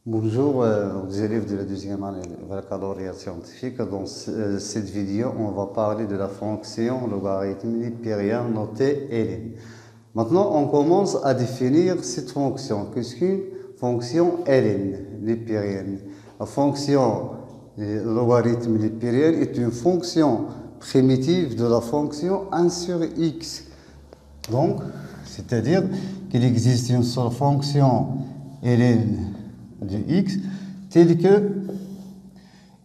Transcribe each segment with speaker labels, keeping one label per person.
Speaker 1: Bonjour aux élèves de la deuxième année de la baccalauréat scientifique. Dans cette vidéo, on va parler de la fonction logarithme lipérien notée ln. Maintenant, on commence à définir cette fonction. Qu'est-ce qu'une fonction ln lipérienne? La fonction logarithme lipérien est une fonction primitive de la fonction 1 sur x. Donc, c'est-à-dire qu'il existe une seule fonction ln de x telle que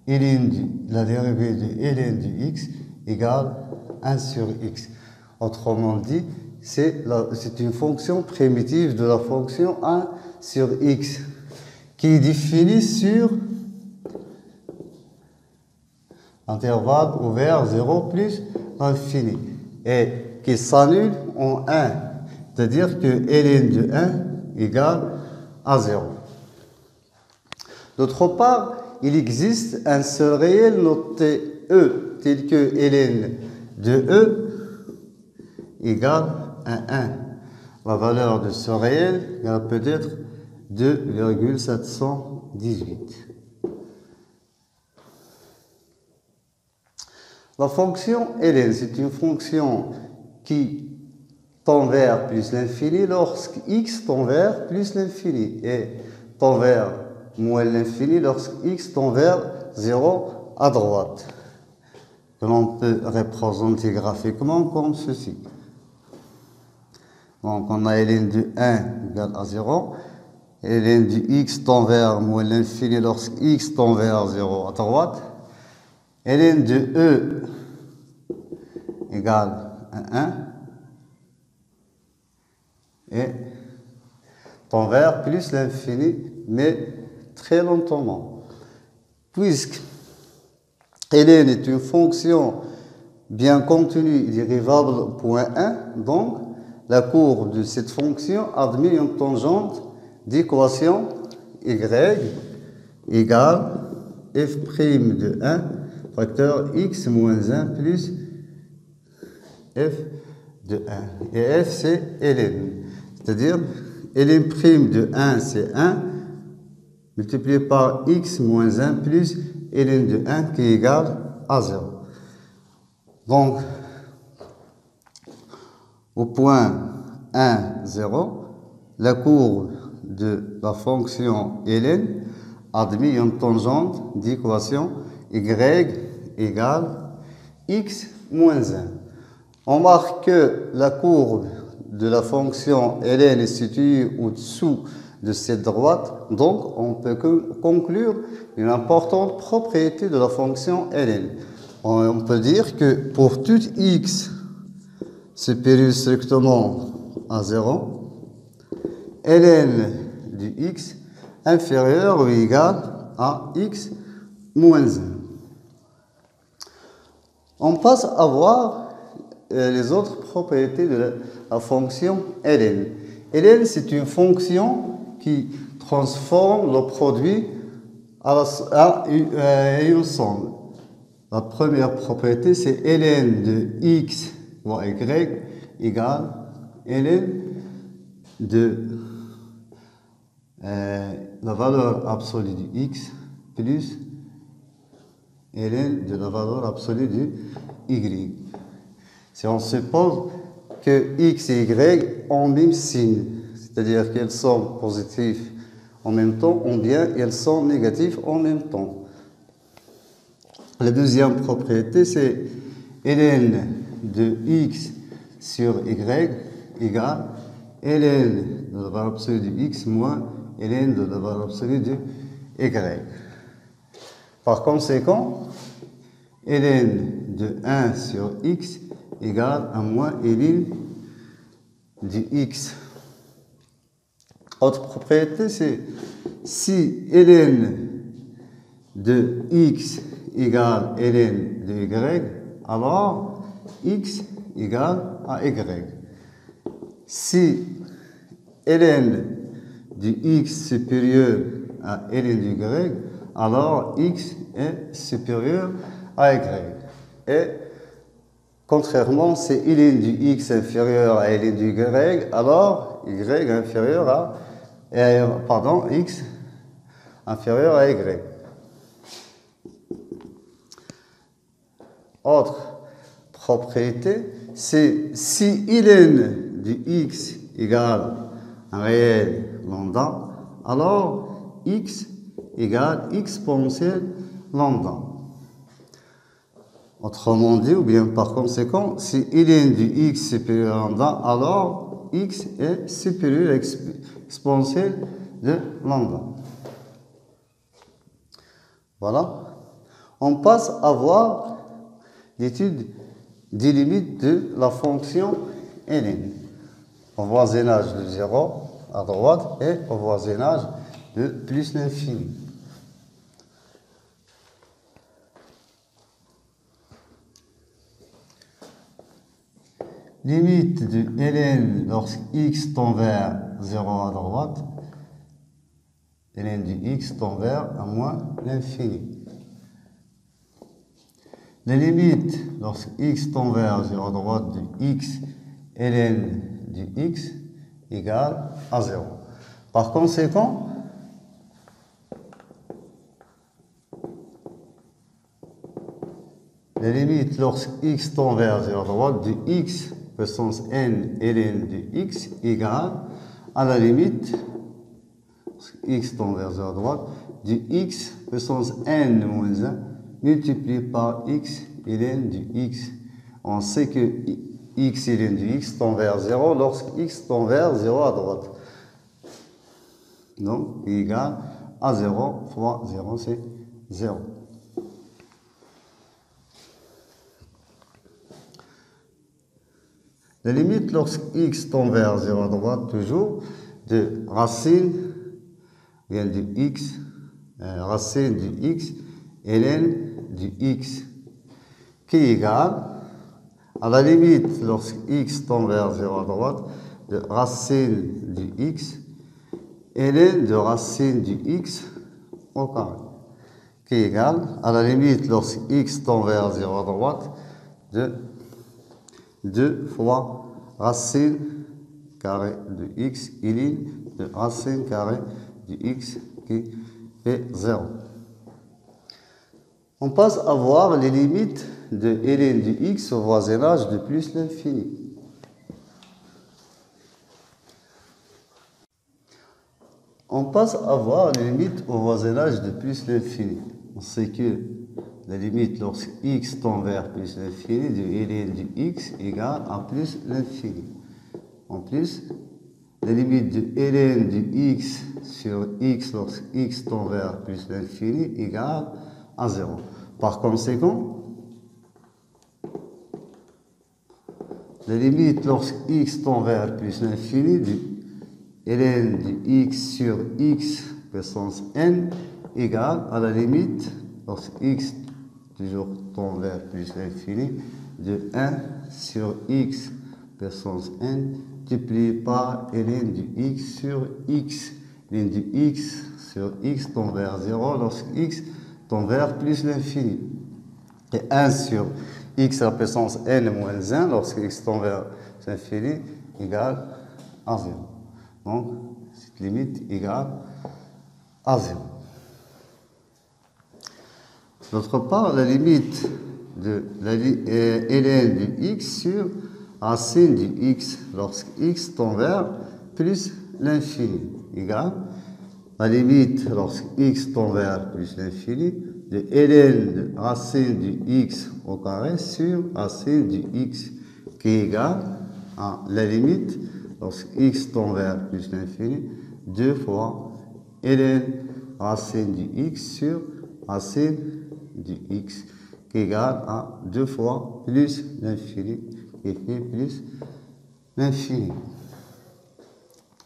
Speaker 1: la dérivée de ln de x égale 1 sur x. Autrement dit, c'est une fonction primitive de la fonction 1 sur x qui est définie sur intervalle ouvert 0 plus infini et qui s'annule en 1, c'est-à-dire que ln de 1 égale à 0. D'autre part, il existe un seul réel noté E, tel que ln de E égale à 1. La valeur de ce réel peut être 2,718. La fonction ln, c'est une fonction qui tend vers plus l'infini lorsque x tend vers plus l'infini et tend vers moins l'infini lorsque x tend vers 0 à droite, que l'on peut représenter graphiquement comme ceci. Donc on a ln de 1 égale à 0, ln de x tend vers moins l'infini lorsque x tend vers 0 à droite, ln de E égale à 1 et tend vers plus l'infini, mais très lentement. Puisque ln est une fonction bien contenue dérivable au point 1, donc la courbe de cette fonction admet une tangente d'équation y égale f' de 1 facteur x moins 1 plus f de 1. Et f c'est ln, c'est-à-dire ln' de 1 c'est 1 multiplié par x moins 1 plus ln de 1 qui est égal à 0. Donc, au point 1, 0, la courbe de la fonction ln admet une tangente d'équation y égale x moins 1. On marque que la courbe de la fonction ln est située au-dessous de cette droite, donc on peut conclure une importante propriété de la fonction ln. On peut dire que pour tout x supérieur strictement à 0, ln de x inférieur ou égal à x moins 1. On passe à voir les autres propriétés de la fonction ln. ln, c'est une fonction qui transforme le produit à une somme. La première propriété, c'est ln de x ou y égale ln de la valeur absolue de x plus ln de la valeur absolue de y. Si on suppose que x et y ont le même signe, c'est-à-dire qu'elles sont positives en même temps, ou bien elles sont négatives en même temps. La deuxième propriété, c'est ln de x sur y égale ln de la valeur absolue de x moins ln de la valeur absolue de y. Par conséquent, ln de 1 sur x égale à moins ln de x. Autre propriété, c'est si ln de x égale ln de y, alors x égale à y. Si ln de x supérieur à ln de y, alors x est supérieur à y. Et contrairement, si ln de x inférieur à ln de y, alors y inférieur à x inférieur à y. Autre propriété, c'est si ln du x égale un réel lambda, alors x égale exponentielle lambda. Autrement dit, ou bien par conséquent, si ln du x supérieur à lambda, alors x est supérieur à exponentielle de lambda. Voilà. On passe à voir l'étude des limites de la fonction ln. Au voisinage de 0 à droite et au voisinage de plus l'infini. Limite de ln lorsque x tend vers 0 à droite, ln du x tend vers à moins l'infini. Les limites lorsque x tend vers 0 à droite du x, ln du x égale à 0. Par conséquent, les limites lorsque x tend vers 0 à droite du x puissance n ln du x égale à la limite lorsque x tend vers 0 à droite du x puissance n moins 1 multiplié par x ln du x. On sait que x ln du x tend vers 0 lorsque x tend vers 0 à droite. Donc, égal à 0 fois 0, c'est 0. La limite lorsque x tend vers 0 à droite, toujours, de racine vient du x, racine du x, ln du x, qui est égal à la limite lorsque x tend vers 0 à droite, de racine du x, ln de racine du x au carré, qui est égal à la limite lorsque x tend vers 0 à droite, de 2 fois racine carré de x ln de racine carré du x qui fait 0. On passe à voir les limites de ln du x au voisinage de plus l'infini. On passe à voir les limites au voisinage de plus l'infini. On sait que la limite lorsque x tend vers plus l'infini de ln du x égale à plus l'infini. En plus, la limite de ln du x sur x lorsque x tend vers plus l'infini égale à 0. Par conséquent, la limite lorsque x tend vers plus l'infini de ln du x sur x puissance n égale à la limite lorsque x toujours tend vers plus l'infini de 1 sur x puissance n multiplié par ln du x sur x. Ln du x sur x tend vers 0 lorsque x tend vers plus l'infini. Et 1 sur x à la puissance n moins 1 lorsque x tend vers l'infini égale à 0. Donc, cette limite égale à 0. D'autre part, la limite de ln du x sur racine du x lorsque x tend vers plus l'infini égale la limite lorsque x tend vers plus l'infini de ln de racine du x au carré sur racine du x qui est égale à la limite lorsque x tend vers plus l'infini 2 fois ln racine du x sur racine du x qui est égal à 2 fois plus l'infini qui fait plus l'infini.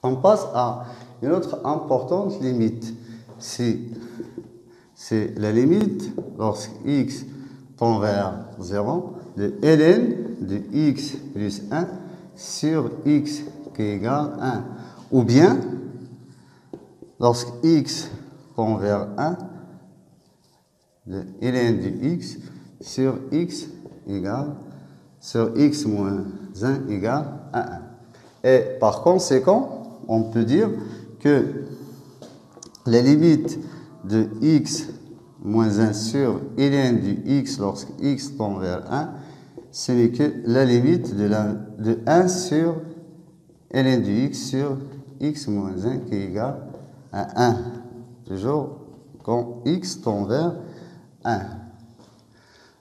Speaker 1: On passe à une autre importante limite. C'est la limite lorsque x tend vers 0 de ln de x plus 1 sur x qui est égal à 1. Ou bien, lorsque x tend vers 1, de ln de x sur x égale sur x moins 1 égale à 1. Et par conséquent, on peut dire que les limites de x moins 1 sur ln du x lorsque x tend vers 1, ce n'est que la limite de 1 sur ln du x sur x moins 1 qui est égal à 1. Toujours quand x tend vers 1.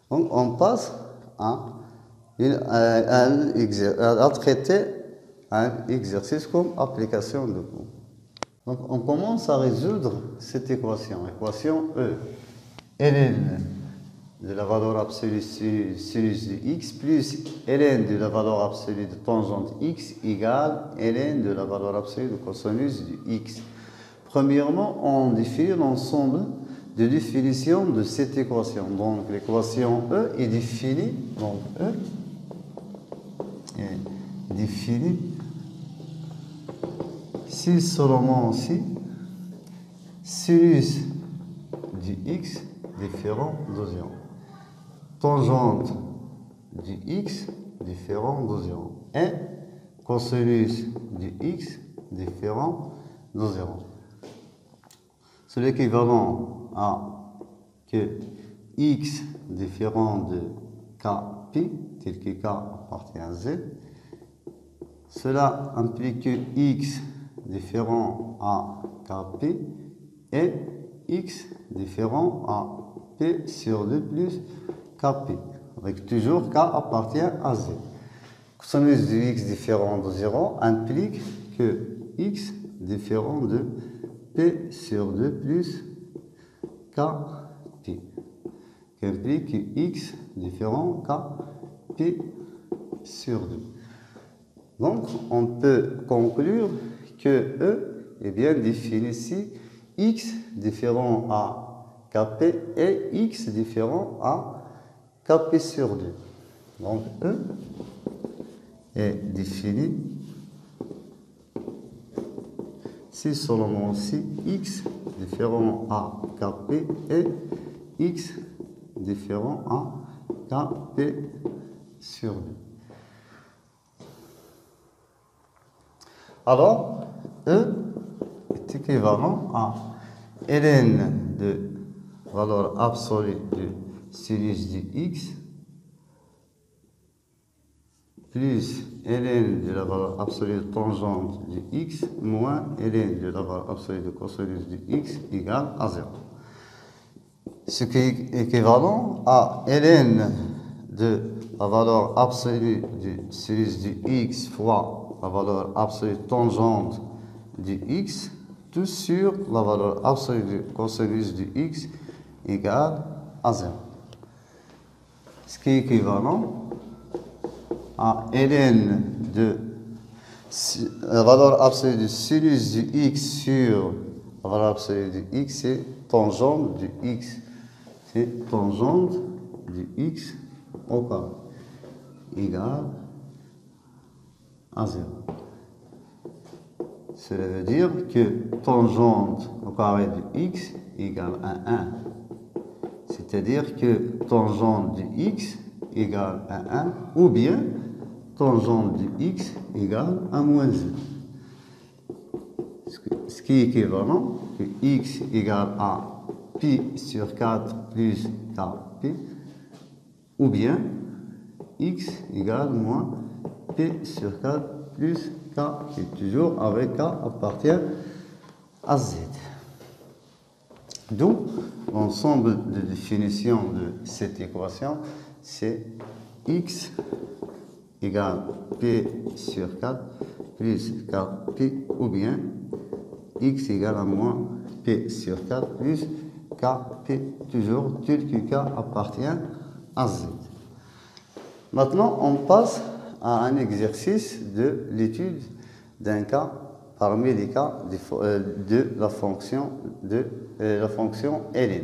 Speaker 1: Donc on passe à traiter un exercice comme application de cours. Donc on commence à résoudre cette équation E. ln de la valeur absolue sinus de x plus ln de la valeur absolue de tangente x égale ln de la valeur absolue de cosinus de x. Premièrement, on définit l'ensemble de définition de cette équation. Donc l'équation E est définie, donc E est définie si seulement si sinus du x différent de 0, tangente du x différent de 0 et cosinus du x différent de 0. C'est l'équivalent à que x différent de kπ, tel que k appartient à z. Cela implique que x différent à kp et x différent à p sur 2 plus kp, avec toujours k appartient à z. Cosinus de x différent de 0 implique que x différent de p sur 2 plus kp, qui implique que x différent kp sur 2. Donc, on peut conclure que E est bien défini ici, x différent à kp et x différent à kp sur 2. Donc, E est défini si seulement si x différent à kp et x différent à kp sur 2. Alors, E est équivalent à ln de valeur absolue de sinus de x plus ln de la valeur absolue de tangente de x moins ln de la valeur absolue de cosinus de x égale à 0. Ce qui est équivalent à ln de la valeur absolue de sinus de x fois la valeur absolue tangente de x, tout sur la valeur absolue de cosinus de x égale à 0. Ce qui est équivalent à ln de la valeur absolue de sinus de x sur la valeur absolue de x, c'est tangente de x. C'est tangente de x au carré égale à 0. Cela veut dire que tangente au carré de x égale à 1. C'est-à-dire que tangente de x égale à 1 ou bien tangente de x égale à moins 1. Ce qui est équivalent que x égale à pi sur 4 plus kp ou bien x égale moins p sur 4 plus k, et toujours avec k appartient à z. D'où l'ensemble de définitions de cette équation, c'est x égale p sur 4 plus kp ou bien x égale à moins p sur 4 plus kp, toujours tel que k appartient à z. Maintenant, on passe à un exercice de l'étude d'un cas parmi les cas de la fonction ln.